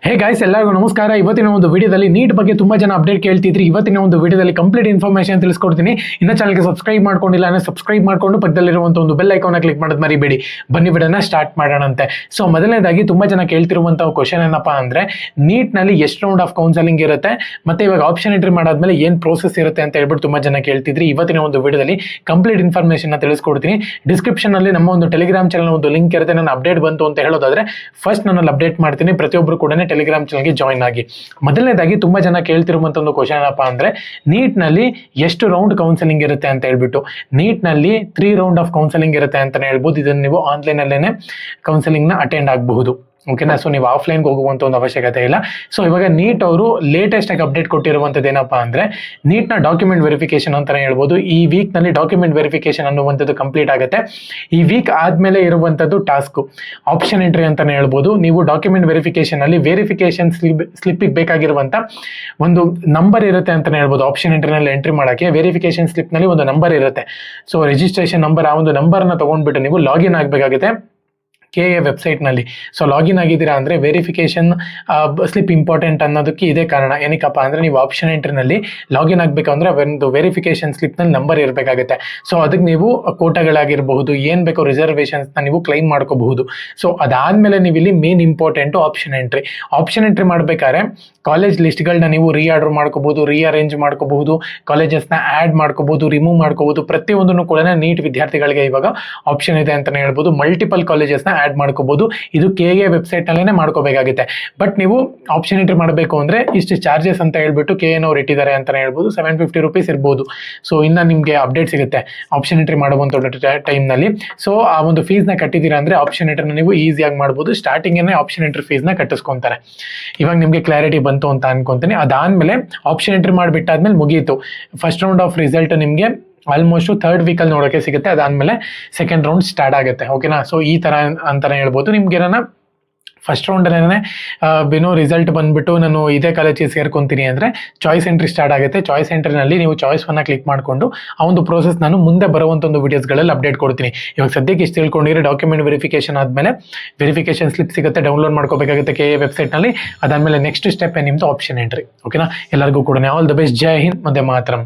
Hey guys, ಎಲ್ಲರಿಗೂ ನಮಸ್ಕಾರ. ಇವತ್ತಿನ ಒಂದು ವಿಡಿಯೋದಲ್ಲಿ ನೀಟ್ ಬಗ್ಗೆ ತುಂಬಾ ಜನ ಅಪ್ಡೇಟ್ ಕೇಳ್ತಿದ್ರಿ. ಇವತ್ತಿನ ಒಂದು ವಿಡಿಯೋದಲ್ಲಿ ಕಂಪ್ಲೀಟ್ ಇನ್ಫಾರ್ಮೇಷನ್ ತಿಳಿಸ್ಕೊಡ್ತೀನಿ. ಇನ್ನ ಚಾನಲ್ಗೆ ಸಬ್ಸ್ಕ್ರೈಬ್ ಮಾಡ್ಕೊಂಡಿಲ್ಲ ಅಂದ್ರೆ ಸಬ್ಸ್ಕ್ರೈಬ್ ಮಾಡ್ಕೊಂಡು ಪಕ್ಕದಲ್ಲಿರುವಂತಹ ಒಂದು ಬೆಲ್ ಐಕಾನ್ ಕ್ಲಿಕ್ ಮಾಡೋದು ಮರಿಬೇಡಿ. ಬನ್ನಿ ವಿಡಿಯೋನ ಸ್ಟಾರ್ಟ್ ಮಾಡೋಣಂತೆ. ಸೊ ಮೊದಲನೇದಾಗಿ ತುಂಬಾ ಜನ ಕೇಳ್ತಿರುವಂತಹ ಕ್ವಶನ್ ಏನಪ್ಪಾ ಅಂದ್ರೆ, ನೀಟ್ ನಲ್ಲಿ ಎಷ್ಟು ರೌಂಡ್ ಆಫ್ ಕೌನ್ಸಲಿಂಗ್ ಇರುತ್ತೆ, ಮತ್ತೆ ಇವಾಗ ಆಪ್ಷನ್ ಎಂಟ್ರಿ ಮಾಡಾದ್ಮೇಲೆ ಏನ್ ಪ್ರೋಸೆಸ್ ಇರುತ್ತೆ ಅಂತ ಹೇಳ್ಬಿಟ್ಟು ತುಂಬಾ ಜನ ಕೇಳ್ತಿದ್ರಿ. ಇವತ್ತಿನ ಒಂದು ವಿಡಿಯೋದಲ್ಲಿ ಕಂಪ್ಲೀಟ್ ಇನ್ಫಾರ್ಮೇಷನ್ ತಿಳಿಸ್ಕೊಡ್ತೀನಿ. ಡಿಸ್ಕ್ರಿಪ್ಷನ್ ಅಲ್ಲಿ ನಮ್ಮ ಒಂದು ಟೆಲಿಗ್ರಾಮ್ ಚಾನಲ್ ಒಂದು ಲಿಂಕ್ ಇರುತ್ತೆ. ನಾನು ಅಪ್ಡೇಟ್ ಬಂತು ಅಂತ ಹೇಳೋದಾದ್ರೆ ಫಸ್ಟ್ ನಾನು ಅಪ್ಡೇಟ್ ಮಾಡ್ತೀನಿ. ಪ್ರತಿಯೊಬ್ಬರು ಕೂಡ ಟೆಲಿಗ್ರಾಮ್ ಚಾನಲ್ಗೆ ಜಾಯಿನ್ ಆಗಿ. ಮೊದಲನೇದಾಗಿ ತುಂಬಾ ಜನ ಕೇಳ್ತಿರುವಂತ ಒಂದು ಕ್ವಶನ್ ಏನಪ್ಪಾ ಅಂದ್ರೆ, ನೀಟ್ ನಲ್ಲಿ ಎಷ್ಟು ರೌಂಡ್ ಕೌನ್ಸಲಿಂಗ್ ಇರುತ್ತೆ ಅಂತ ಹೇಳ್ಬಿಟ್ಟು. ನೀಟ್ ನಲ್ಲಿ 3 ರೌಂಡ್ ಆಫ್ ಕೌನ್ಸಲಿಂಗ್ ಇರುತ್ತೆ ಅಂತಾನೆ ಹೇಳ್ಬೋದು. ಇದನ್ನ ನೀವು ಆನ್ಲೈನ್ ಅಲ್ಲೇನೆ ಕೌನ್ಸಲಿಂಗ್ ನ ಅಟೆಂಡ್ ಆಗಬಹುದು. ಓಕೆನಾ. ಸೊ ನೀವು ಆಫ್ಲೈನ್ಗೆ ಹೋಗುವಂತ ಒಂದು ಅವಶ್ಯಕತೆ ಇಲ್ಲ. ಸೊ ಇವಾಗ ನೀಟ್ ಅವರು ಲೇಟೆಸ್ಟ್ ಆಗಿ ಅಪ್ಡೇಟ್ ಕೊಟ್ಟಿರುವಂತದ್ದು ಏನಪ್ಪಾ ಅಂದ್ರೆ, ನೀಟ್ ನ ಡಾಕ್ಯುಮೆಂಟ್ ವೆರಿಫಿಕೇಶನ್ ಅಂತಾನೆ ಹೇಳ್ಬೋದು. ಈ ವೀಕ್ ನಲ್ಲಿ ಡಾಕ್ಯುಮೆಂಟ್ ವೆರಿಫಿಕೇಶನ್ ಅನ್ನುವಂಥದ್ದು ಕಂಪ್ಲೀಟ್ ಆಗುತ್ತೆ. ಈ ವೀಕ್ ಆದ್ಮೇಲೆ ಇರುವಂತದ್ದು ಟಾಸ್ಕ್ ಆಪ್ಷನ್ ಎಂಟ್ರಿ ಅಂತಾನೆ ಹೇಳ್ಬೋದು. ನೀವು ಡಾಕ್ಯುಮೆಂಟ್ ವೆರಿಫಿಕೇಶನ್ ಅಲ್ಲಿ ವೆರಿಫಿಕೇಶನ್ ಸ್ಲಿಪ್ಪಿಗೆ ಬೇಕಾಗಿರುವಂತ ಒಂದು ನಂಬರ್ ಇರುತ್ತೆ ಅಂತಾನೆ ಹೇಳ್ಬೋದು. ಆಪ್ಷನ್ ಎಂಟ್ರಿನಲ್ಲಿ ಎಂಟ್ರಿ ಮಾಡಕ್ಕೆ ವೆರಿಫಿಕೇಶನ್ ಸ್ಲಿಪ್ ನಲ್ಲಿ ಒಂದು ನಂಬರ್ ಇರುತ್ತೆ. ಸೊ ರಿಜಿಸ್ಟ್ರೇಷನ್ ನಂಬರ್, ಆ ಒಂದು ನಂಬರ್ನ ತಗೊಂಡ್ಬಿಟ್ಟು ನೀವು ಲಾಗಿನ್ ಆಗಬೇಕಾಗುತ್ತೆ KA ವೆಬ್ಸೈಟ್ ನಲ್ಲಿ. ಸೊ ಲಾಗಿನ್ ಆಗಿದ್ದೀರಾ ಅಂದ್ರೆ ವೆರಿಫಿಕೇಶನ್ ಸ್ಲಿಪ್ ಇಂಪಾರ್ಟೆಂಟ್ ಅನ್ನೋದಕ್ಕೆ ಇದೇ ಕಾರಣ. ಏನಕ್ಕಪ್ಪ ಅಂದ್ರೆ, ನೀವು ಆಪ್ಷನ್ ಎಂಟ್ರಿನಲ್ಲಿ ಲಾಗಿನ್ ಆಗಬೇಕಂದ್ರೆ ಒಂದು ವೆರಿಫಿಕೇಶನ್ ಸ್ಲಿಪ್ ನಲ್ಲಿ ನಂಬರ್ ಇರಬೇಕಾಗುತ್ತೆ. ಸೊ ಅದಕ್ಕೆ ನೀವು ಕೋಟಾಗಳಾಗಿರಬಹುದು, ಏನ್ ಬೇಕೋ ರಿಸರ್ವೇಶನ್ಸ್ ನ ನೀವು ಕ್ಲೈಮ್ ಮಾಡ್ಕೋಬಹುದು. ಸೊ ಅದಾದ್ಮೇಲೆ ನೀವು ಇಲ್ಲಿ main important option entry. Option entry ಮಾಡ್ಬೇಕಾದ್ರೆ ಕಾಲೇಜ್ ಲಿಸ್ಟ್ಗಳನ್ನ ನೀವು ರೀಆರ್ಡರ್ ಮಾಡ್ಕೋಬಹುದು, ರೀಅರೇಂಜ್ ಮಾಡ್ಕೋಬಹುದು, ಕಾಲೇಜಸ್ ನ ಆಡ್ ಮಾಡ್ಕೋಬಹುದು, ರಿಮೂವ್ ಮಾಡ್ಕೋಬಹುದು. ಪ್ರತಿಯೊಂದನ್ನು ಕೂಡ ನೀಟ್ ವಿದ್ಯಾರ್ಥಿಗಳಿಗೆ ಇವಾಗ ಆಪ್ಷನ್ ಇದೆ ಅಂತಾನೆ ಹೇಳ್ಬೋದು. ಮಲ್ಟಿಪಲ್ ಕಾಲೇಜಸ್ ನ ಆಡ್ ಮಾಡ್ಕೋಬಹುದು. ಇದು KA ವೆಬ್ಸೈಟ್ ನಲ್ಲೇನೆ ಮಾಡ್ಕೋಬೇಕಾಗುತ್ತೆ. ಬಟ್ ನೀವು ಆಪ್ಷನ್ ಎಂಟ್ರಿ ಮಾಡಬೇಕು ಅಂದ್ರೆ ಇಷ್ಟು ಚಾರ್ಜಸ್ ಅಂತ ಹೇಳ್ಬಿಟ್ಟು KA ನವರು ಇಟ್ಟಿದ್ದಾರೆ ಅಂತಾನೆ ಹೇಳ್ಬೋದು. 750 rupees ಇರ್ಬೋದು. ಸೊ ಇನ್ನ ನಿಮ್ಗೆ ಅಪ್ಡೇಟ್ ಸಿಗುತ್ತೆ ಆಪ್ಷನ್ ಎಂಟ್ರಿ ಮಾಡುವಂತ ಟೈಮ್ ನಲ್ಲಿ. ಸೊ ಆ ಒಂದು ಫೀಸ್ ನ ಕಟ್ಟಿದ್ದೀರಾ ಅಂದ್ರೆ ಆಪ್ಷನ್ ಎಂಟ್ರಿ ನೀವು ಈಸಿಯಾಗಿ ಮಾಡ್ಬೋದು. ಸ್ಟಾರ್ಟಿಂಗ್ ಆಪ್ಷನ್ ಎಂಟ್ರಿ ಫೀಸ್ ನ ಕಟ್ಟಿಸ್ಕೊಂತಾರೆ. ಇವಾಗ ನಿಮ್ಗೆ ಕ್ಲಾರಿಟಿ ಬಂತು ಅಂತ ಅನ್ಕೊಂತೀನಿ. ಅದಾದ್ಮೇಲೆ ಆಪ್ಷನ್ ಎಂಟ್ರಿ ಮಾಡಿಬಿಟ್ಟಾದ್ಮೇಲೆ ಮುಗೀತು. ಫಸ್ಟ್ ರೌಂಡ್ ಆಫ್ ರಿಸಲ್ಟ್ ನಿಮ್ಗೆ ಆಲ್ಮೋಸ್ಟ್ 3rd ವೀಕಲ್ಲಿ ನೋಡೋಕೆ ಸಿಗುತ್ತೆ. ಅದಾದ್ಮೇಲೆ ಸೆಕೆಂಡ್ ರೌಂಡ್ ಸ್ಟಾರ್ಟ್ ಆಗುತ್ತೆ. ಓಕೆನಾ. ಸೊ ಈ ತರ ಅಂತಾನೆ ಹೇಳ್ಬೋದು. ನಿಮ್ಗೆ ಫಸ್ಟ್ ರೌಂಡ್ ಏನೋ ರಿಸಲ್ಟ್ ಬಂದ್ಬಿಟ್ಟು ನಾನು ಇದೇ ಕಾಲೇಜಿಗೆ ಸೇರ್ಕೊಂತೀನಿ ಅಂದ್ರೆ ಚಾಯ್ಸ್ ಎಂಟ್ರಿ ಸ್ಟಾರ್ಟ್ ಆಗುತ್ತೆ. ಚಾಯ್ಸ್ ಎಂಟ್ರಿನಲ್ಲಿ ನೀವು ಚಾಯ್ಸ್ ಅನ್ನ ಕ್ಲಿಕ್ ಮಾಡ್ಕೊಂಡು ಆ ಒಂದು ಪ್ರೋಸೆಸ್ ನಾನು ಮುಂದೆ ಬರುವಂತ ಒಂದು ವಿಡಿಯೋಸ್ಗಳಲ್ಲಿ ಅಪ್ಡೇಟ್ ಕೊಡ್ತೀನಿ. ಇವಾಗ ಸದ್ಯಕ್ಕೆ ಇಷ್ಟು ತಿಳ್ಕೊಂಡಿದ್ರೆ, ಡಾಕ್ಯುಮೆಂಟ್ ವೆರಿಫಿಕೇಶನ್ ಆದ್ಮೇಲೆ ವೆರಿಫಿಕೇಶನ್ ಸ್ಲಿಪ್ ಸಿಗುತ್ತೆ, ಡೌನ್ಲೋಡ್ ಮಾಡ್ಕೋಬೇಕಾಗುತ್ತೆ KA ವೆಬ್ಸೈಟ್ ನಲ್ಲಿ. ಅದಾದ್ಮೇಲೆ ನೆಕ್ಸ್ಟ್ ಸ್ಟೆಪ್ ನಿಮ್ದು ಆಪ್ಷನ್ ಎಂಟ್ರಿ. ಓಕೆನಾ. ಎಲ್ಲರಿಗೂ ಕೂಡ ಆಲ್ ದ ಬೆಸ್ಟ್. ಜೈ ಹಿಂದ್, ಮತ್ತೆ ಮಾತರಂ.